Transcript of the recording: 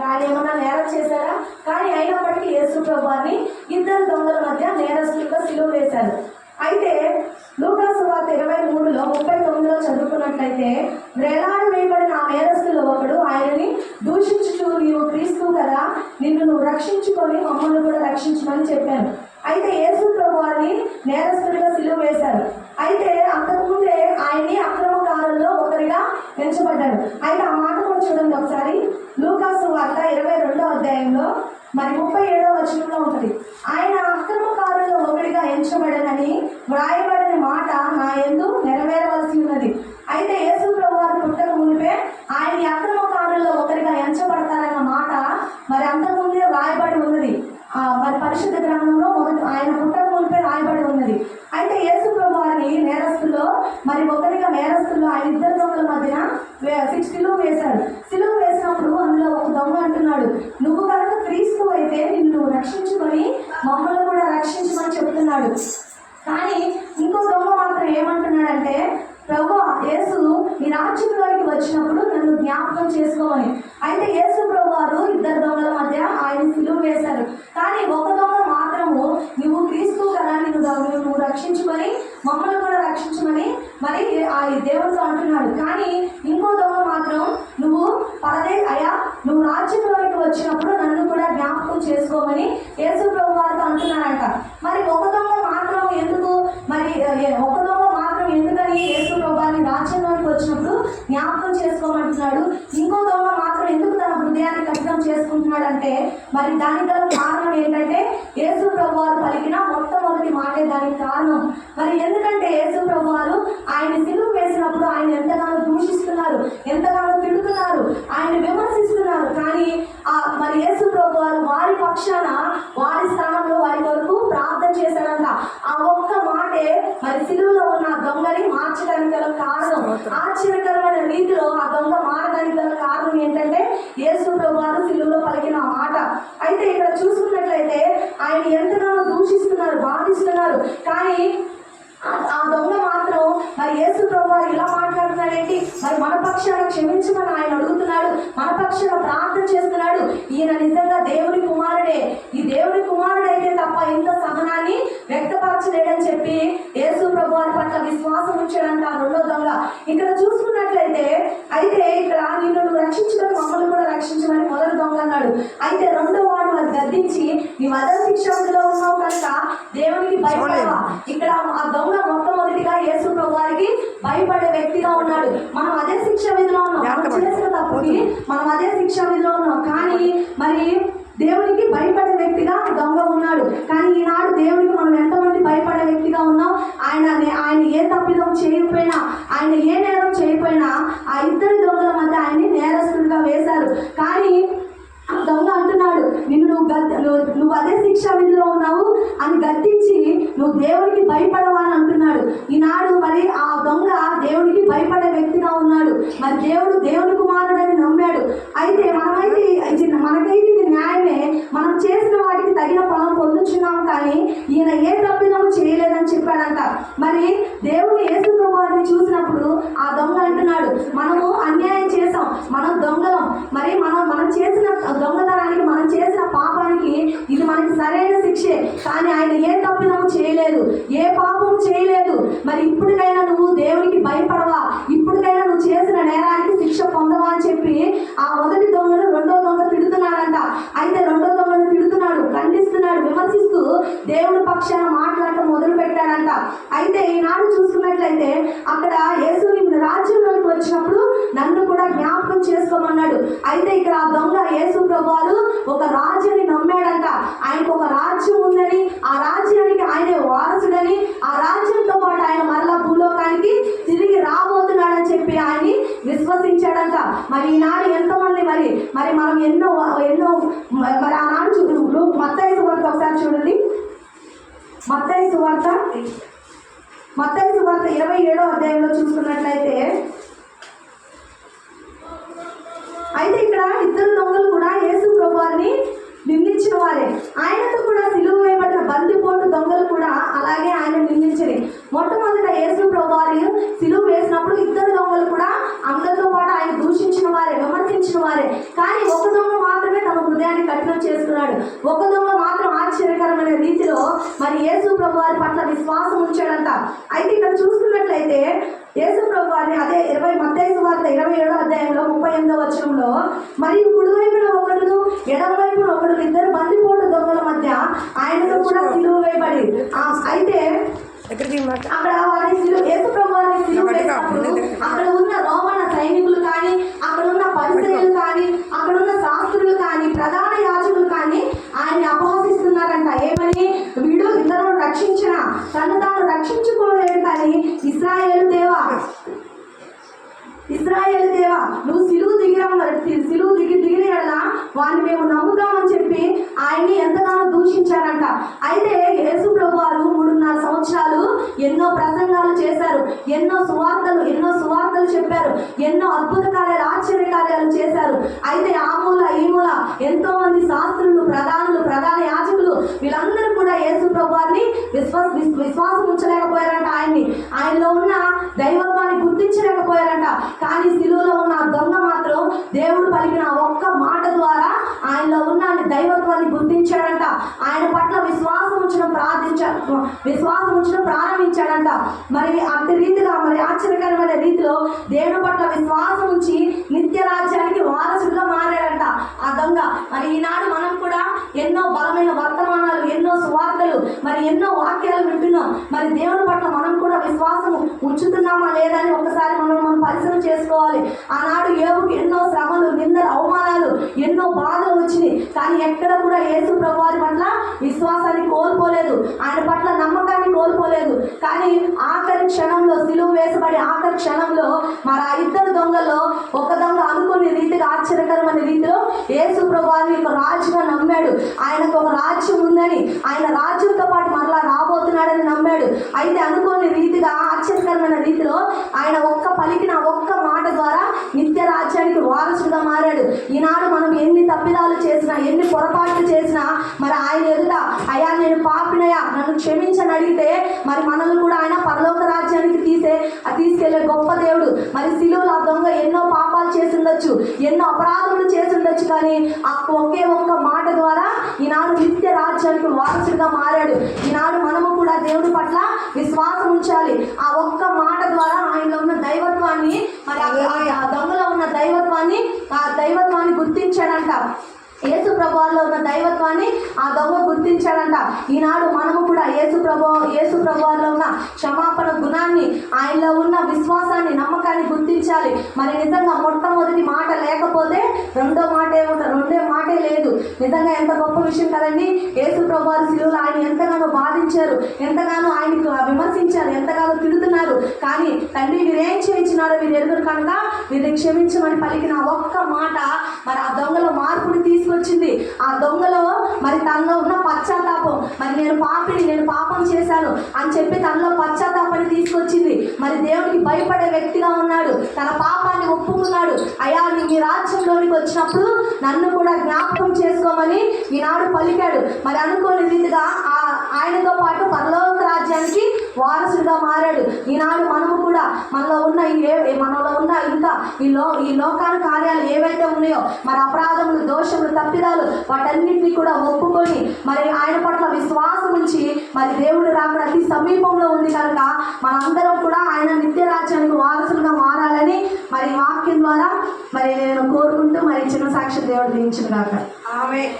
ఆయన ఏమన్నా నేరం చేశారా? కానీ అయినప్పటికీ యేసు ప్రభువాన్ని ఇద్దరు దొంగల మధ్య నేరస్తులుగా సిలువ వేశారు. అయితే లూకా సువార్త 23లో 39లో చదువుకున్నట్లయితే, వేలాడి వేయబడిన ఆ నేరస్తులు ఒకడు ఆయనని దూషించుచు, నీవు క్రీస్తు కదా, నువ్వు రక్షించుకొని మమ్మల్ని కూడా రక్షించమని చెప్పాను. అయితే యేసు ప్రభువాన్ని నేరస్తులుగా సిలువ వేశారు. అయితే అంతకుముందే ఆయన్ని అక్రమకారుల్లో ఒకరిగా ఎంచబడ్డాడు. అయితే ఆ మాట కూడా చూడండి ఒకసారి. లూకా సువార్త 22వ అధ్యాయంలో 37వ వచనంలో ఉంటుంది. ఆయన అక్రమకారుల్లో ఒకరిగా ఎంచబడనని వ్రాయబడిన మాట నా యందు నెరవేరవలసి ఉన్నది. అయితే యేసు ప్రభువారు పుట్టక మునిపే ఆయన అక్రమకారుల్లో ఒకరిగా ఎంచబడతారన్న మాట మరి అంతకుముందే వ్రాయబడి ఉన్నది. మరి పరిశుద్ధ గ్రంథంలో ఆయన పుట్టక మునిపే రాయబడి ఉన్నది. అయితే యేసు ప్రభువారిని నేరస్తుల్లో మరి ఒకరిగా నేరస్తుల్లో ఆయన ఇద్దరు దొంగల మధ్యన సిలువ వేశాడు. సిలువ వేసినప్పుడు అందులో ఒక దొంగ అంటున్నాడు, నువ్వు కనుక క్రీస్తు అయితే నిన్ను రక్షించుకొని మమ్మల్ని కూడా రక్షించమని చెప్తున్నాడు. కానీ ఇంకో దొంగ మాత్రం ఏమంటున్నాడంటే, ప్రభు యేసు నీ రాజ్యంలోకి వచ్చినప్పుడు నన్ను జ్ఞాపకం చేసుకోమని. అయితే యేసు ప్రభువారు ఇద్దరు దొంగల మధ్య ఆయన సిలువ వేశారు. కానీ ఒక దొంగ మాత్రము నువ్వు క్రీస్తు కదా, నువ్వు రక్షించుకొని మమ్మల్ని కూడా రక్షించమని మరి ఆ దేవుడితో అంటున్నాడు. కానీ ఇంకో దొంగ మాత్రం నువ్వు నువ్వు రాజ్యంలోకి వచ్చినప్పుడు నన్ను కూడా జ్ఞాపకం చేసుకోమని యేసు ప్రభువారితో అంటున్నాడంట. మరి ఒక దొంగ మాత్రం ఎందుకు ఎందుకని యేసు ప్రభువారిని రాజ్యంలోకి వచ్చినప్పుడు జ్ఞాపకం చేసుకోమంటున్నాడు? ఇంకో దొంగ మాత్రం ఎందుకు తన హృదయాన్ని కఠినం చేసుకుంటున్నాడు అంటే, మరి దానికి గల కారణం ఏంటంటే యేసు ప్రభువారు పలికిన మొట్టమొదటి మాటే దానికి కారణం. మరి ఎందుకంటే యేసు ప్రభువారు ఆయన సిలువ వేసినప్పుడు ఆయన ఎంతగానో దూషిస్తున్నారు, ఎంతగానో తిడుతున్నారు, ఆయన విమర్శిస్తున్నారు. కానీ మరి యేసు ప్రభువారు వారి పక్షాన వారి స్థానంలో వారి కొరకు ప్రార్థన చేశాడంట. ఆ ఒక్క మాటే మరి సిలువలో ఉన్న దొంగని మార్చడానికి గల కారణం. ఆశ్చర్యకరమైన రీతిలో ఆ దొంగ మారడానికి గల కారణం ఏంటంటే యేసు ప్రభువారు సిలువలో పలికిన మాట. అయితే ఇక్కడ చూసుకున్నట్లయితే ఆయన ఎంతగానో దూషిస్తున్నారు, బాధిస్తున్నారు. కానీ ఆ దొంగ మాత్రం మరి యేసు ప్రభువారు ఇలా మాట్లాడుతున్నాడేంటి, మరి మన పక్షాన క్షమించమని ఆయన అడుగుతున్నాడు, మన పక్షాన ప్రార్థన చేస్తున్నాడు. ఈయన నిజంగా దేవుని కుమారుడే, ఈ దేవుని కుమారుడైతే తప్ప ఇంత సహనాన్ని వ్యక్తపరచలేడని చెప్పి యేసు ప్రభువారి పట్ల విశ్వాసం ఉంచాడంట ఆ రెండో దొంగ. ఇక్కడ చూసుకున్నట్లయితే అయితే ఇక్కడ నిన్ను రక్షించుకొని మమ్మల్ని కూడా రక్షించమని మొదటి దొంగ అన్నాడు. అయితే రెండో వాడు మరి గద్దించి, నీవు అదే శిక్షలో ఉన్నావు కనుక దేవునికి భయపడవా? ఇక్కడ ఆ దొంగ మొట్టమొదటిగా యేసు ప్రభువారికి భయపడే వ్యక్తిగా ఉన్నాడు. మనం అదే శిక్ష విధిలో ఉన్నాం, మనం చేసిన తప్పుకి మనం అదే శిక్ష విధిలో ఉన్నాం. కానీ మరి దేవునికి భయపడే వ్యక్తిగా దొంగ ఉన్నాడు. కానీ ఈనాడు దేవునికి మనం ఎంతమంది భయపడే వ్యక్తిగా ఉన్నాం? ఆయన ఏ తప్పిదం చేయకపోయినా, ఆయన ఏ నేరం చేయకపోయినా ఆ ఇద్దరు దొంగల మధ్య ఆయన్ని నేరస్తులుగా వేశారు. కానీ దొంగ అంటున్నాడు, నువ్వు అదే శిక్షా విధిలో ఉన్నావు అని గద్దించి నువ్వు దేవునికి భయపడవా అని అంటున్నాడు. ఈనాడు మరి ఆ దొంగ దేవునికి భయపడే వ్యక్తిగా ఉన్నాడు. మరి దేవుని కుమారుడని నమ్మాడు. అయితే మనకైతే ఇది న్యాయమే, మనం చేసిన వాటికి తగిన ఫలం పొందుచున్నాం. కానీ ఈయన ఏ తప్పిదము చేయలేదని చెప్పాడంట. మరి దేవుని యేసు ప్రభువారిని చూసినప్పుడు ఆ దొంగ అంటున్నాడు, మనము అన్యాయం చేసాం, మనం దొంగలం, మరి మనం చేసిన దొంగతనానికి, మనం చేసిన పాపానికి ఇది మనకి సరైన శిక్షే. కానీ ఆయన ఏ తప్పిదము చేయలేదు, ఏ పాపము చేయలేదు. మరి ఇప్పటికైనా నువ్వు దేవునికి భయపడవా? ఇప్పటికైనా నువ్వు చేసిన నేరానికి శిక్ష పొందవా అని చెప్పి ఆ మొదటి దొంగను రెండో దొంగ తిడుతున్నాడంట. అయితే రెండో దొంగను తిడుతున్నాడు, ఖండిస్తున్నాడు, విమర్శిస్తూ దేవుని పక్షాన మాట్లాడటం మొదలు పెట్టాడంట. అయితే ఈనాడు చూసుకున్నట్లయితే అక్కడ యేసు రాజ్యంలోకి వచ్చినప్పుడు నన్ను కూడా జ్ఞాపకం చేసుకోమన్నాడు. అయితే ఇక్కడ ఆ దొంగ యేసు ప్రభువారు ఒక రాజ్యాన్ని నమ్మాడంట. ఆయనకు ఒక రాజ్యం ఉందని, ఆ రాజ్యానికి ఆయనే వారసుడని, ఆ రాజ్యంతో పాటు ఆయన మరలా భూలోకానికి తిరిగి రాబోతున్నాడని చెప్పి ఆయన్ని విశ్వసించాడంట. మరి ఈనాడు ఎంతమంది మరి మనం ఎన్నో మరి ఆనాడు మత్తయి సువార్త ఒకసారి చూడండి. మత్తయి సువార్త 27వ అధ్యాయంలో చూసుకున్నట్లయితే అయితే ఇక్కడ ఇద్దరు దొంగలు కూడా యేసు ప్రభువారిని నిందించిన వారే. ఆయనతో కూడా సిలువ వేయబడిన బందిపోటు దొంగలు కూడా అలాగే ఆయన నిందించని. మొట్టమొదట యేసు ప్రభువారు సిలువ వేసినప్పుడు ఇద్దరు దొంగలు కూడా అందరితో పాటు ఆయన దూషించిన వారే, విమర్శించిన వారే. కానీ ఒక దొంగ మాత్రమే ఒక దొంగ మాత్రం ఆశ్చర్యకరమైన రీతిలో మరి యేసు ప్రభు వారి పట్ల విశ్వాసం ఉంచాడంట. అయితే ఇక్కడ చూసుకున్నట్లయితే యేసు ప్రభు వారిని అదే మత్తయి సువార్త 27వ అధ్యాయంలో 38వ వచనంలో, మరియు కుడివైపున ఒకడు ఎడమ వైపున ఒకడు ఇద్దరు బందిపోటు దొంగల మధ్య ఆయనతో కూడా సిలువ వేయబడి, అయితే అక్కడ వారిని యేసు ప్రభు వారిని సిలువ వేసినప్పుడు అక్కడ ఉన్న రోమన సైనికులు కానీ, అక్కడ ఉన్న పరిసయ్యులు కానీ, అక్కడ ఉన్న శాస్త్రులు కానీ, ప్రధాన యాజకులు కానీ ఆయన్ని అపహసిస్తున్నారంట. ఏమని? వీడు ఇతరులను రక్షించిన తను తాను రక్షించుకోలేడు కానీ ఇశ్రాయేలు దేవా నువ్వు సిలువు దిగిన ఎడల వాడిని మేము నమ్ముతామని చెప్పి ఆయన్ని ఎంతగానో దూషించారంట. అయితే యేసు ప్రభు వారు 3.5 సంవత్సరాలు ఎన్నో ప్రసంగాలు చేశారు, ఎన్నో సువార్తలు చెప్పారు, ఎన్నో అద్భుత కార్యాలు, ఆశ్చర్య కార్యాలు చేశారు. అయితే ఆ మూల ఈ మూల ఎంతో మంది శాస్త్రులు, ప్రధాన యాజకులు వీళ్ళందరూ కూడా యేసు ప్రభు వారిని విశ్వాసం ఉంచలేకపోయారంట. ఆయనలో ఉన్న దైవత్వాన్ని గుర్తించలేకపోయారంట. కానీ సిలువలో ఉన్న దొంగ మాత్రం దేవుడు పలికిన ఒక్క మాట ద్వారా ఆయనలో ఉన్న దైవత్వాన్ని గుర్తించాడంట. ఆయన పట్ల విశ్వాసం ఉంచడం ప్రారంభించాడంట. మరి అట్టి రీతిగా మరి ఆశ్చర్యకరమైన రీతిలో దేవుని పట్ల విశ్వాసం ఉంచి నిత్య రాజ్యానికి వారసుడుగా మారాడంట ఆ దొంగ. మరి ఈనాడు మనం కూడా ఎన్నో బలమైన వర్తమానాలు, ఎన్నో సువార్తలు, మరి ఎన్నో వాక్యాలు వింటున్నాం. మరి దేవుని పట్ల మనం కూడా విశ్వాసం ఉంచుతున్నామా లేదని ఒకసారి మనం పరిశీలన చేసుకోవాలి. ఆనాడు యోబుకు ఎన్నో శ్రమలు, నిందలు, అవమానాలు, ఎన్నో బాధలు వచ్చినాయి. కానీ ఎక్కడ కూడా యేసు ప్రభు వారి పట్ల విశ్వాసాన్ని కోల్పోలేదు, ఆయన పట్ల నమ్మకాన్ని కోల్పోలేదు. కానీ ఆఖరి క్షణంలో, సిలువ వేసబడి ఆఖరి క్షణంలో మరి ఆ ఇద్దరు దొంగల్లో ఒక దొంగ అనుకునే రీతిగా, ఆశ్చర్యకరమైన రీతిలో యేసు ప్రభు వారిని ఒక రాజుగా నమ్మాడు. ఆయనకు ఒక రాజ్యం ఉందని, ఆయన రాజ్యంతో పాటు మరలా రాబోతున్నాడని నమ్మాడు. అయితే అనుకోని రీతిగా, ఆశ్చర్యకరమైన రీతిలో ఆయన పలికిన ఒక్క మాట ద్వారా నిత్య రాజ్యానికి వారసుడుగా మారాడు. ఈనాడు మనం ఎన్ని తప్పిదాలు చేసినా, ఎన్ని పొరపాట్లు చేసినా మరి ఆయన ఎదుట అయ్యా నేను పాపినయ్యా నన్ను క్షమించని అడిగితే మరి మనల్ని కూడా ఆయన పరలోక రాజ్యానికి తీసుకెళ్లే గొప్ప దేవుడు. మరి సిలువలో ఆ దొంగ ఎన్నో పాపాలు చేసి ఉండొచ్చు, ఎన్నో అపరాధములు చేసి ఉండొచ్చు, కానీ ఆ ఒకే ఒక్క మాట ద్వారా ఈనాడు నిత్య రాజ్యానికి వారసుడుగా మారాడు. ఈనాడు మనము కూడా దేవుడి పట్ల విశ్వాసం ఉంచాలి. ఆ ఒక్క మాట ద్వారా ఆయనలో ఉన్న దైవత్వాన్ని, మరి ఆ దొంగలో ఉన్న దైవత్వాన్ని గుర్తించాడంట. యేసు ప్రభువులో ఉన్న దైవత్వాన్ని ఆ దొంగ గుర్తించాడంట. ఈనాడు మనము కూడా యేసు ప్రభువులో ఉన్న క్షమాపణ గుణాన్ని, ఆయనలో ఉన్న విశ్వాసాన్ని, నమ్మకాన్ని గుర్తించాలి. మరి నిజంగా మొట్టమొదటి మాట లేకపోతే రెండో మాటే లేదు. నిజంగా ఎంత గొప్ప విషయం కదండి. యేసు ప్రభువు సిలువలో ఆయన ఎంతగానో బాధించారు, ఎంతగానో ఆయనకు విమర్శించారు, ఎంతగానో తిడుతున్నారు. కానీ తండ్రి వీరేం చేయించినారో వీరు ఎరుగురు కనుక వీరిని క్షమించమని పలికిన ఒక్క మాట మరి ఆ దొంగలో మార్పుని తీసుకొచ్చింది. ఆ దొంగలో మరి తనలో ఉన్న పశ్చాత్తాపం, మరి నేను పాపం చేశాను అని చెప్పి తనలో పశ్చాత్తాపాన్ని తీసుకొచ్చింది. మరి దేవుడికి భయపడే వ్యక్తిగా ఉన్నాడు, తన పాపాన్ని ఒప్పుకున్నాడు. అయ్యా మీ రాజ్యంలోనికి వచ్చినప్పుడు నన్ను కూడా జ్ఞాపకం చేసుకోమని ఈనాడు పలికాడు. మరి అనుకోని రీతిగా ఆయనతో పాటు పరలోక రాజ్యానికి వారసుడుగా మారాడు. ఈనాడు మనము కూడా మనలో ఉన్న ఇంకా ఈ లోకాల కార్యాలు ఏవైతే ఉన్నాయో, మరి అపరాధములు, దోషములు, తప్పిదాలు, వాటన్నిటిని కూడా ఒప్పుకొని మరి ఆయన పట్ల విశ్వాసం ఉంచి మరి దేవుడు రాకడ అతి సమీపంలో ఉంది కనుక మనందరం కూడా ఆయన నిత్య రాజ్యానికి వారసులుగా మారాలని మరి వాక్యం ద్వారా మరి నేను కోరుకుంటూ మరి చిన్న సాక్షి దేవుడు దించిన కాక. ఆమేన్.